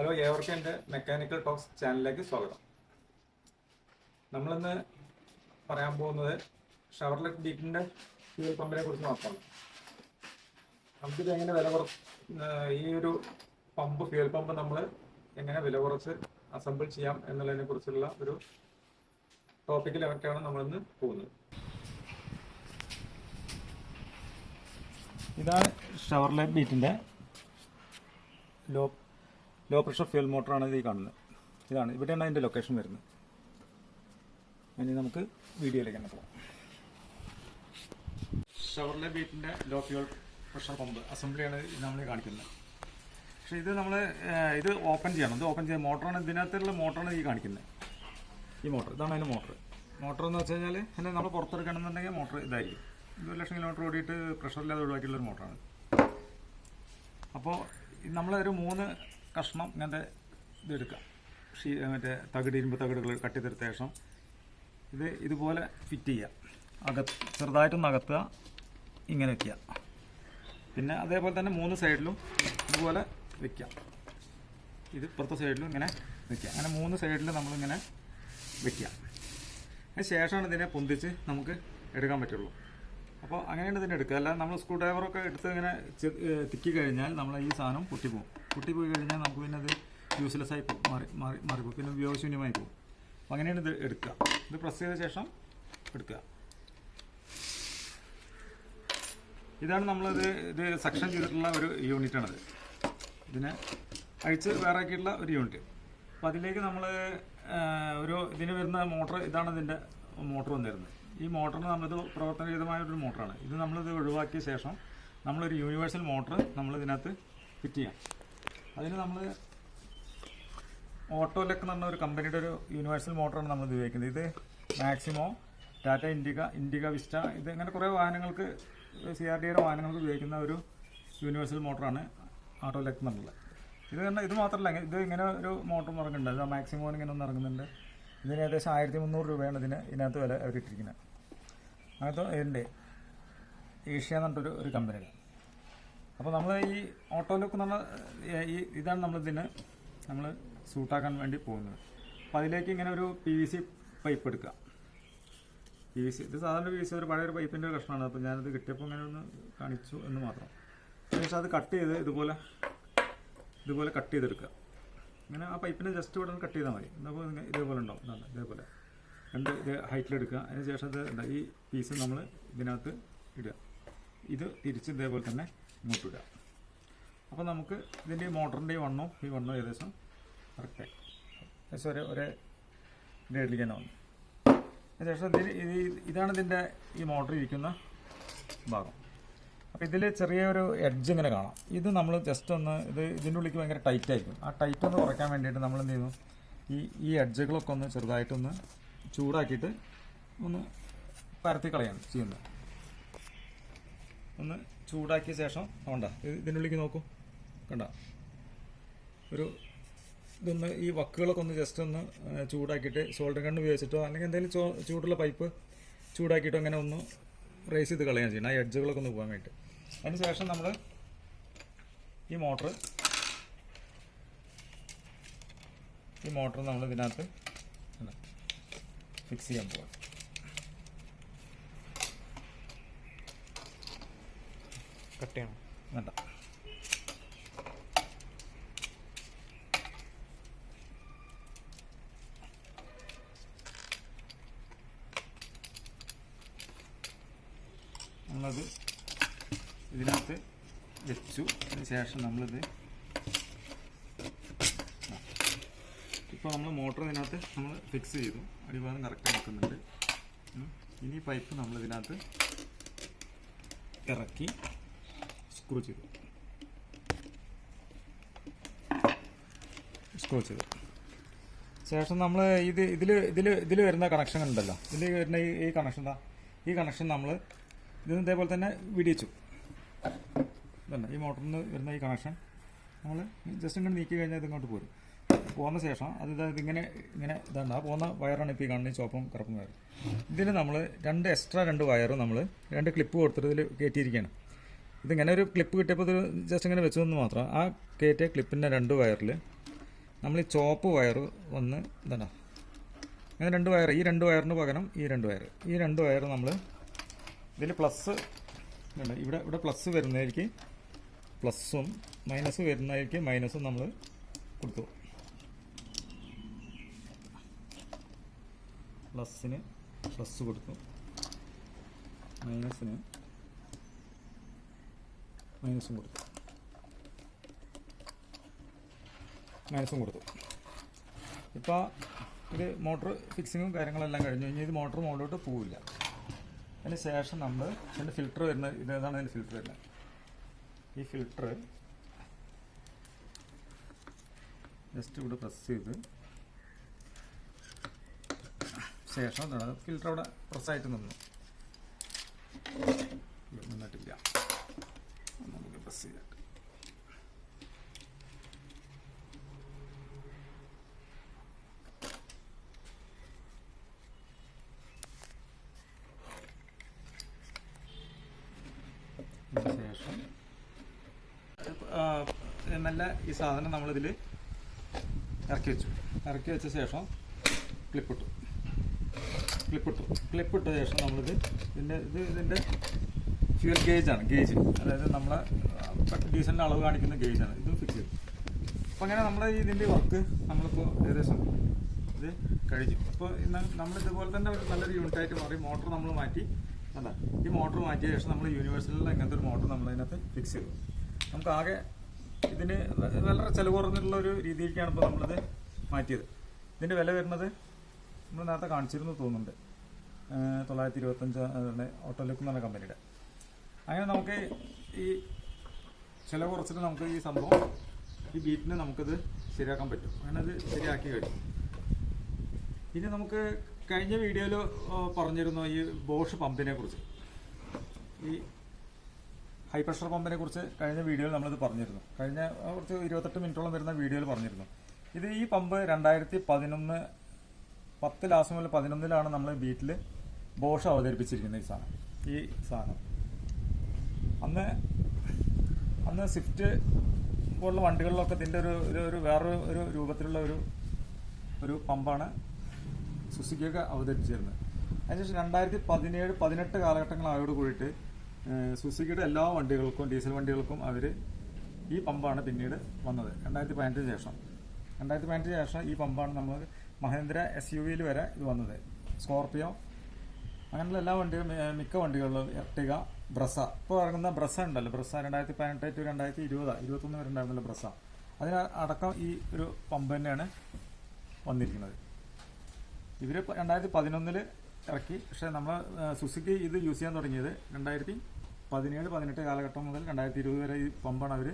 Hello, ഏവർക്കും എൻ്റെ mechanical talks ചാനലിലേക്ക് സ്വാഗതം. നമ്മളിന്ന് പറയാൻ പോകുന്നത് ഷവർലെറ്റ് ബീറ്റിൻ്റെ ഫ്യൂൽ പമ്പിനെ കുറിച്ച് മാത്രമാണ്. നമുക്കിത് എങ്ങനെ ഈ ഒരു ഫ്യൂൽ പമ്പ് നമ്മൾ എങ്ങനെ വില കുറച്ച് അസംബിൾ ചെയ്യാം എന്നുള്ളതിനെ കുറിച്ചുള്ള ഒരു ടോപ്പിക്കിലേക്കാണ് നമ്മളിന്ന് പോകുന്നത്. ഇതാണ് ഷവർലെറ്റ് ബീറ്റിൻ്റെ ലോ പ്രഷർ ഫ്യൂൽ മോട്ടറാണ് ഇത് കാണുന്നത്. ഇതാണ് ഇവിടെയാണ് അതിൻ്റെ ലൊക്കേഷൻ വരുന്നത്. ഇനി നമുക്ക് വീഡിയോയിലേക്ക് തന്നെ പോകാം. ഷവർലെറ്റ് ബീറ്റിൻ്റെ ലോ ഫ്യൂൽ പ്രഷർ പമ്പ് അസംബ്ലിയാണ് നമ്മൾ കാണിക്കുന്നത്. പക്ഷേ ഇത് നമ്മൾ ഇത് ഓപ്പൺ ചെയ്യണം. ഇത് ഓപ്പൺ ചെയ്യാൻ മോട്ടറാണ്, ഇതിനകത്തുള്ള മോട്ടറാണ് ഈ കാണിക്കുന്നത്. ഈ മോട്ടർ ഇതാണ് അതിൻ്റെ മോട്ടർ എന്ന് വെച്ച് കഴിഞ്ഞാൽ അതിനെ നമ്മൾ പുറത്തെടുക്കണമെന്നുണ്ടെങ്കിൽ മോട്ടർ ഇതായിരിക്കും. 1,00,000 കിലോമീറ്റർ ഓടിയിട്ട് പ്രഷറില്ലാതെ ഒഴിവാക്കിയുള്ളൊരു മോട്ടറാണ്. അപ്പോൾ നമ്മളൊരു 3 കഷ്ണം ഇങ്ങനത്തെ ഇതെടുക്കാം. ഇരുമ്പ് തകിടുകൾ കട്ട് ചെയ്തെടുത്ത ശേഷം ഇതുപോലെ ഫിറ്റ് ചെയ്യുക. ചെറുതായിട്ടൊന്ന് അകത്തുക, ഇങ്ങനെ വയ്ക്കുക. പിന്നെ അതേപോലെ തന്നെ 3 സൈഡിലും ഇതുപോലെ വയ്ക്കാം. ഇത് ഇപ്പുറത്തെ സൈഡിലും ഇങ്ങനെ വയ്ക്കുക. അങ്ങനെ 3 സൈഡിലും നമ്മളിങ്ങനെ വയ്ക്കുക. അതിന് ശേഷമാണ് ഇതിനെ പൊന്തിച്ച് നമുക്ക് എടുക്കാൻ പറ്റുള്ളൂ. അപ്പോൾ അങ്ങനെയാണ് ഇതിനെ എടുക്കുക. അല്ല നമ്മൾ സ്ക്രൂ ഡ്രൈവറൊക്കെ എടുത്ത് ഇങ്ങനെ തിക്കി കഴിഞ്ഞാൽ നമ്മൾ ഈ സാധനം പൊട്ടിപ്പോയി കഴിഞ്ഞാൽ നമുക്ക് പിന്നെ അത് യൂസ്ലെസ് ആയി മാറിപ്പോകും, പിന്നെ ഉപയോഗശൂന്യമായി പോകും. അപ്പോൾ അങ്ങനെയാണ് ഇത് എടുക്കുക. ഇത് പ്രസ് ചെയ്ത ശേഷം എടുക്കുക. ഇതാണ് ഇത് സക്ഷൻ ചെയ്തിട്ടുള്ള ഒരു യൂണിറ്റാണത്. ഇതിനെ അഴിച്ച് വേറെ ആക്കിയിട്ടുള്ള ഒരു യൂണിറ്റ്. അപ്പോൾ അതിലേക്ക് നമ്മൾ ഇതിന് വരുന്ന മോട്ടർ, ഇതാണ് ഇതിൻ്റെ മോട്ടർ വന്നിരുന്നത്. ഈ മോട്ടറിന് നമ്മളിത് പ്രവർത്തനരഹിതമായൊരു മോട്ടറാണ്. ഇത് നമ്മളിത് ഒഴിവാക്കിയ ശേഷം നമ്മളൊരു യൂണിവേഴ്സൽ മോട്ടർ നമ്മളിതിനകത്ത് ഫിറ്റ് ചെയ്യാം. അതിന് നമ്മൾ ഓട്ടോലെക്ക് എന്ന് പറഞ്ഞ ഒരു കമ്പനിയുടെ ഒരു യൂണിവേഴ്സൽ മോട്ടറാണ് നമ്മൾ ഉപയോഗിക്കുന്നത്. ഇത് മാക്സിമോ, ടാറ്റ ഇൻഡിക വിസ്റ്റ, ഇത് ഇങ്ങനെ കുറേ വാഹനങ്ങൾക്ക്, CRDയുടെ വാഹനങ്ങൾക്ക് ഉപയോഗിക്കുന്ന ഒരു യൂണിവേഴ്സൽ മോട്ടറാണ് ഓട്ടോലെക്ക് എന്നുള്ളത്. ഇത് മാത്രമല്ല, ഇത് ഇങ്ങനെ ഒരു മോട്ടറും ഇറങ്ങുന്നുണ്ട്. അത് മാക്സിമോന് ഇങ്ങനെ ഒന്ന് ഇറങ്ങുന്നുണ്ട്. ഇതിന് ഏകദേശം 1,300 രൂപയാണ് ഇതിനകത്ത് വില അവരിട്ടിരിക്കുന്നത്. അങ്ങനത്തെ ഇതിൻ്റെ ഏഷ്യ എന്ന് പറഞ്ഞിട്ടൊരു ഒരു കമ്പനിയുടെ. അപ്പോൾ നമ്മൾ ഈ ഓട്ടോലോക്ക് എന്ന് പറഞ്ഞാൽ ഇതാണ് നമ്മൾ സൂട്ടാക്കാൻ വേണ്ടി പോകുന്നത്. അപ്പോൾ അതിലേക്ക് ഇങ്ങനെ ഒരു PVC പൈപ്പ് എടുക്കുക. ഇത് സാധാരണ PVC ഒരു പഴയൊരു പൈപ്പിൻ്റെ ഒരു കഷ്ണമാണ്. അപ്പോൾ ഞാനത് കിട്ടിയപ്പോൾ ഇങ്ങനെ ഒന്ന് കാണിച്ചു എന്ന് മാത്രം. അതിനുശേഷം അത് കട്ട് ചെയ്ത് ഇതുപോലെ കട്ട് ചെയ്തെടുക്കുക. ഇങ്ങനെ ആ പൈപ്പിനെ ജസ്റ്റ് ഇവിടെ നിന്ന് കട്ട് ചെയ്താൽ മതി. അപ്പോൾ ഇതേപോലെ ഉണ്ടാവും. ഇതേപോലെ 2 ഹൈറ്റിലെടുക്കുക. അതിന് ശേഷം ഈ പീസ് നമ്മൾ ഇതിനകത്ത് ഇടുക. ഇത് തിരിച്ച് ഇതേപോലെ തന്നെ ഇങ്ങോട്ട് ഇടുക. അപ്പോൾ നമുക്ക് ഇതിൻ്റെ മോട്ടറിൻ്റെ ഈ വണ്ണവും ഏകദേശം കറക്റ്റായി ഒരേ ഡേറ്റിലേക്ക് തന്നെ വന്നു. അതിനുശേഷം ഇതാണ് ഇതിൻ്റെ ഈ മോട്ടർ ഇരിക്കുന്ന ഭാഗം. അപ്പോൾ ഇതിൽ ചെറിയൊരു എഡ്ജ് ഇങ്ങനെ കാണാം. ഇത് നമ്മൾ ജസ്റ്റ് ഒന്ന് ഇതിൻ്റെ ഉള്ളിലേക്ക് ഭയങ്കര ടൈറ്റ് ആയിരിക്കും. ആ ടൈറ്റ് ഒന്ന് കുറയ്ക്കാൻ വേണ്ടിയിട്ട് നമ്മൾ എന്ത് ചെയ്യുന്നു, ഈ എഡ്ജുകളൊക്കെ ഒന്ന് ചെറുതായിട്ടൊന്ന് ചൂടാക്കിയിട്ട് ഒന്ന് പരത്തി കളയാണ് ചെയ്യുന്നത്. ഒന്ന് ചൂടാക്കിയ ശേഷം ഇതിൻ്റെ ഉള്ളിലേക്ക് നോക്കൂ, കണ്ട ഇതൊന്ന് ഈ വക്കുകളൊക്കെ ഒന്ന് ജസ്റ്റ് ഒന്ന് ചൂടാക്കിയിട്ട് സോൾഡർ ഗണ്ണ് ഉപയോഗിച്ചിട്ടോ അല്ലെങ്കിൽ എന്തെങ്കിലും ചൂടുള്ള പൈപ്പ് ചൂടാക്കിയിട്ടോ അങ്ങനെ ഒന്ന് റേസ് ചെയ്ത് കളയാൻ ചെയ്യണം, ആ എഡ്ജുകളൊക്കെ ഒന്ന് പോകാൻ വേണ്ടിയിട്ട്. അതിന് ശേഷം നമ്മൾ ഈ മോട്ടർ നമ്മൾ ഇതിനകത്ത് ഫിക്സ് ചെയ്യാൻ പോകാം. കട്ട് ചെയ്യണം വേണ്ട. നമ്മളത് ഇതിനകത്ത് വെച്ചു. അതിന് ശേഷം നമ്മളിത് ഇപ്പോൾ നമ്മൾ മോട്ടർ ഇതിനകത്ത് നമ്മൾ ഫിക്സ് ചെയ്തു. അടിഭാഗം കറക്റ്റ് നിൽക്കുന്നുണ്ട്. ഇനി പൈപ്പ് നമ്മളിതിനകത്ത് ഇറക്കി സ്ക്രൂ ചെയ്തു. ശേഷം നമ്മൾ ഇതിൽ വരുന്ന കണക്ഷൻ ഉണ്ടല്ലോ, ഇതിൽ വരുന്ന ഈ കണക്ഷൻ നമ്മൾ ഇതിന് ഇതേപോലെ തന്നെ വിടിയിച്ചു. ഈ മോട്ടറിൽ നിന്ന് വരുന്ന ഈ കണക്ഷൻ നമ്മൾ ജസ്റ്റ് ഇങ്ങനെ നീക്കി കഴിഞ്ഞാൽ ഇതിങ്ങോട്ട് പോരും. പോകുന്ന ശേഷം ഇതിങ്ങനെ ഇതാണ്. ആ പോകുന്ന വയറാണ് ഇപ്പോൾ ഈ കാണുന്ന ചുവപ്പും കറുപ്പും വയർ. ഇതിന് നമ്മൾ 2 വയറും നമ്മൾ 2 ക്ലിപ്പ് കൊടുത്തിട്ട് ഇതിൽ കയറ്റിയിരിക്കുകയാണ്. ഇതിങ്ങനെ ഒരു ക്ലിപ്പ് കിട്ടിയപ്പോൾ ഇത് ജസ്റ്റ് ഇങ്ങനെ വെച്ചതെന്ന് മാത്രം. ആ കയറ്റിയ ക്ലിപ്പിൻ്റെ 2 വയറിൽ നമ്മൾ ഈ ചോപ്പ് വയറ് വന്ന് എന്താണ് അങ്ങനെ 2 വയർ, ഈ 2 വയറിന് പകരം ഈ 2 വയർ, ഈ 2 വയർ നമ്മൾ ഇതിൽ പ്ലസ് ഇവിടെ പ്ലസ് വരുന്നതായിരിക്കും പ്ലസ്സും, മൈനസ് വരുന്നതായിരിക്കും മൈനസും നമ്മൾ കൊടുത്തു. പ്ലസ്സിന് പ്ലസ് കൊടുത്തു, മൈനസിന് മൈനസും കൊടുത്തു. ഇപ്പോൾ ഇത് മോട്ടർ ഫിക്സിങ്ങും കാര്യങ്ങളെല്ലാം കഴിഞ്ഞു. ഇനി ഇത് മോട്ടർ മുകളിലോട്ട് പോവില്ല. അതിന് ശേഷം നമ്മൾ ഇതിൻ്റെ ഫിൽറ്റർ വരുന്നത്, ഇതാണ് ഇതിൻ്റെ ഫിൽറ്റർ വരുന്നത്. ഈ ഫിൽറ്റർ ജസ്റ്റ് ഇവിടെ പ്രസ് ചെയ്ത് ശേഷം ഫിൽറ്റർ അവിടെ പ്രസ്സായിട്ട് നിന്നിട്ടില്ല. നമുക്ക് പ്രസ് ചെയ്യാം. ശേഷം നല്ല ഈ സാധനം നമ്മളിതിൽ ഇറക്കി വെച്ച ശേഷം ക്ലിപ്പിട്ട ശേഷം നമ്മളിത് ഇതിൻ്റെ ഫ്യൂൽ ഗേജാണ്, അതായത് നമ്മളെ ഡീസലിൻ്റെ അളവ് കാണിക്കുന്ന ഗേജാണ്. ഇത് ഫിക്സ് ചെയ്തു. അപ്പോൾ അങ്ങനെ നമ്മൾ ഇതിൻ്റെ വർക്ക് നമ്മളിപ്പോൾ ഏകദേശം ഇത് കഴിഞ്ഞു. അപ്പോൾ നമ്മളിതുപോലെ തന്നെ ഒരു നല്ലൊരു യൂണിറ്റായിട്ട് മാറി. മോട്ടർ നമ്മൾ മാറ്റി അല്ല, ഈ മോട്ടർ മാറ്റിയ ശേഷം നമ്മൾ യൂണിവേഴ്സലിൽ ഇങ്ങനത്തെ ഒരു മോട്ടർ നമ്മളതിനകത്ത് ഫിക്സ് ചെയ്തു. നമുക്ക് ആകെ ഇതിന് വളരെ ചിലവ് കുറഞ്ഞിട്ടുള്ള ഒരു രീതിയിലേക്കാണ് ഇപ്പോൾ നമ്മളിത് മാറ്റിയത്. ഇതിൻ്റെ വില വരുന്നത് നമ്മൾ നേരത്തെ കാണിച്ചിരുന്നു തോന്നുന്നുണ്ട്, 925 ഓട്ടോലിക് എന്ന് പറഞ്ഞ കമ്പനിയുടെ. അങ്ങനെ നമുക്ക് ഈ ചിലവ് കുറച്ചിട്ട് നമുക്ക് ഈ സംഭവം ഈ ബീറ്റിന് നമുക്കത് ശരിയാക്കാൻ പറ്റും. അങ്ങനെ അത് ശരിയാക്കി കഴിഞ്ഞു. ഇനി നമുക്ക് കഴിഞ്ഞ വീഡിയോയിൽ പറഞ്ഞിരുന്നു ഈ ബോഷ് പമ്പിനെ കുറിച്ച്, ഈ ഹൈ പ്രഷർ പമ്പിനെ കുറിച്ച് കഴിഞ്ഞ വീഡിയോയിൽ നമ്മളിത് പറഞ്ഞിരുന്നു. കഴിഞ്ഞ കുറച്ച് 28 മിനിറ്റോളം വരുന്ന വീഡിയോയിൽ പറഞ്ഞിരുന്നു. ഈ പമ്പ് 2011 10 ലാസ്റ്റ് മുതൽ 11 നമ്മൾ ബീറ്റിൽ ബോഷ് അവതരിപ്പിച്ചിരിക്കുന്നത്. ഈ സാധനം അന്ന് സ്വിഫ്റ്റ് പോലുള്ള വണ്ടികളിലൊക്കെ ഇതിൻ്റെ ഒരു വേറൊരു രൂപത്തിലുള്ള ഒരു പമ്പാണ് സുസുക്കിയൊക്കെ അവതരിപ്പിച്ചിരുന്നത്. അതിനുശേഷം 2017-18 കാലഘട്ടങ്ങളായോട് കൂടിയിട്ട് സുസുക്കിയുടെ എല്ലാ വണ്ടികൾക്കും ഡീസൽ വണ്ടികൾക്കും അവർ ഈ പമ്പാണ് പിന്നീട് വന്നത്. 2018 ശേഷം ഈ പമ്പാണ് നമ്മൾ മഹേന്ദ്ര SUV വരെ ഇത് വന്നത്. സ്കോർപിയോ അങ്ങനെയുള്ള എല്ലാ വണ്ടികളും, മിക്ക വണ്ടികളിലും, എർട്ടിക, ബ്രസ, ഇപ്പോൾ ഇറങ്ങുന്ന ബ്രസ ഉണ്ടല്ലോ, ബ്രസ 2018-2021 വരെ ഉണ്ടായിരുന്നല്ലോ ബ്രസ, അതിനടക്കം ഈ ഒരു പമ്പ് തന്നെയാണ് വന്നിരിക്കുന്നത്. ഇവർ 2011 ഇറക്കി. പക്ഷേ നമ്മൾ സുസുക്കി ഇത് യൂസ് ചെയ്യാൻ തുടങ്ങിയത് 2017-18 കാലഘട്ടം മുതൽ 2020 വരെ ഈ പമ്പാണ് അവർ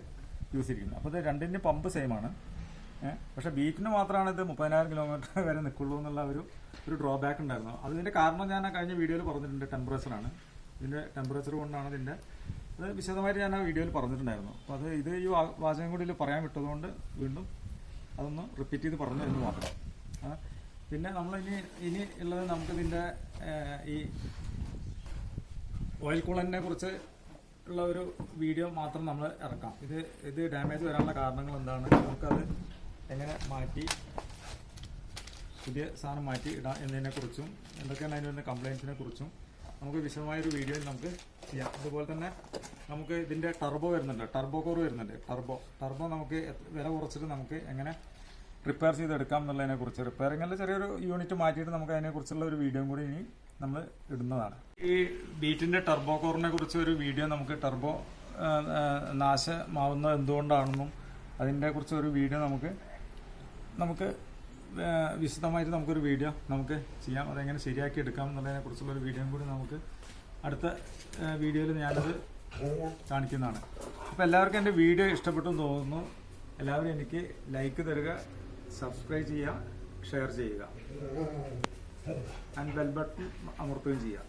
യൂസ് ചെയ്തിരിക്കുന്നത്. അപ്പോൾ ഇത് രണ്ടിൻ്റെ പമ്പ് സെയിമാണ്. പക്ഷേ ബീറ്റിന് മാത്രമാണ് ഇത് 30,000 കിലോമീറ്റർ വരെ നിൽക്കുള്ളൂ എന്നുള്ള ഒരു ഡ്രോബാക്ക് ഉണ്ടായിരുന്നു. അതിൻ്റെ കാരണം ഞാൻ കഴിഞ്ഞ വീഡിയോയിൽ പറഞ്ഞിട്ടുണ്ട്, ടെമ്പറേച്ചറാണ്. ഇതിൻ്റെ ടെമ്പറേച്ചർ കൊണ്ടാണ് അത് വിശദമായിട്ട് ഞാൻ ആ വീഡിയോയിൽ പറഞ്ഞിട്ടുണ്ടായിരുന്നു. അപ്പോൾ ഇത് ഈ വാചകം കൂടി പറയാൻ വിട്ടതുകൊണ്ട് വീണ്ടും അതൊന്ന് റിപ്പീറ്റ് ചെയ്ത് പറഞ്ഞു എന്ന് മാത്രം. പിന്നെ നമ്മൾ ഇനി ഉള്ളത് നമുക്കിതിൻ്റെ ഈ ഓയിൽ കൂളറിനെ കുറിച്ച് ഉള്ള ഒരു വീഡിയോ മാത്രം നമ്മൾ ഇറക്കാം. ഇത് ഡാമേജ് വരാനുള്ള കാരണങ്ങൾ എന്താണ്, നമുക്കത് എങ്ങനെ മാറ്റി പുതിയ സാധനം മാറ്റി ഇടാം എന്നതിനെക്കുറിച്ചും എന്തൊക്കെയാണ് അതിന് വരുന്ന കംപ്ലയിൻസിനെ കുറിച്ചും നമുക്ക് വിശദമായൊരു വീഡിയോയിൽ നമുക്ക് ചെയ്യാം. അതുപോലെ തന്നെ നമുക്ക് ഇതിൻ്റെ ടർബോ വരുന്നുണ്ട്, ടർബോ കോർ വരുന്നുണ്ട്. ടർബോ നമുക്ക് വില കുറച്ചിട്ട് നമുക്ക് എങ്ങനെ റിപ്പയർ ചെയ്തെടുക്കാം എന്നുള്ളതിനെക്കുറിച്ച്, റിപ്പയറിങ്ങിൽ ചെറിയൊരു യൂണിറ്റ് മാറ്റിയിട്ട് നമുക്ക് അതിനെക്കുറിച്ചുള്ള ഒരു വീഡിയോയും കൂടി ഇനി നമ്മൾ ഇടുന്നതാണ്. ഈ ബീറ്റിൻ്റെ ടർബോ കോറിനെ കുറിച്ച് ഒരു വീഡിയോ നമുക്ക്, ടർബോ നാശമാവുന്നത് എന്തുകൊണ്ടാണെന്നും അതിനെ കുറിച്ച് ഒരു വീഡിയോ നമുക്ക് വിശദമായിട്ട് നമുക്കൊരു വീഡിയോ നമുക്ക് ചെയ്യാം. അതെങ്ങനെ ശരിയാക്കി എടുക്കാം എന്നുള്ളതിനെ കുറിച്ചുള്ളൊരു വീഡിയോയും കൂടി നമുക്ക് അടുത്ത വീഡിയോയിൽ ഞാനത് കാണിക്കുന്നതാണ്. അപ്പോൾ എല്ലാവർക്കും എൻ്റെ വീഡിയോ ഇഷ്ടപ്പെട്ടു എന്ന് തോന്നുന്നു. എല്ലാവരും എനിക്ക് ലൈക്ക് തരിക, സബ്സ്ക്രൈബ് ചെയ്യുക, ഷെയർ ചെയ്യുക, ആൻഡ് ബെൽ ബട്ടൺ അമർത്തുകയും ചെയ്യുക.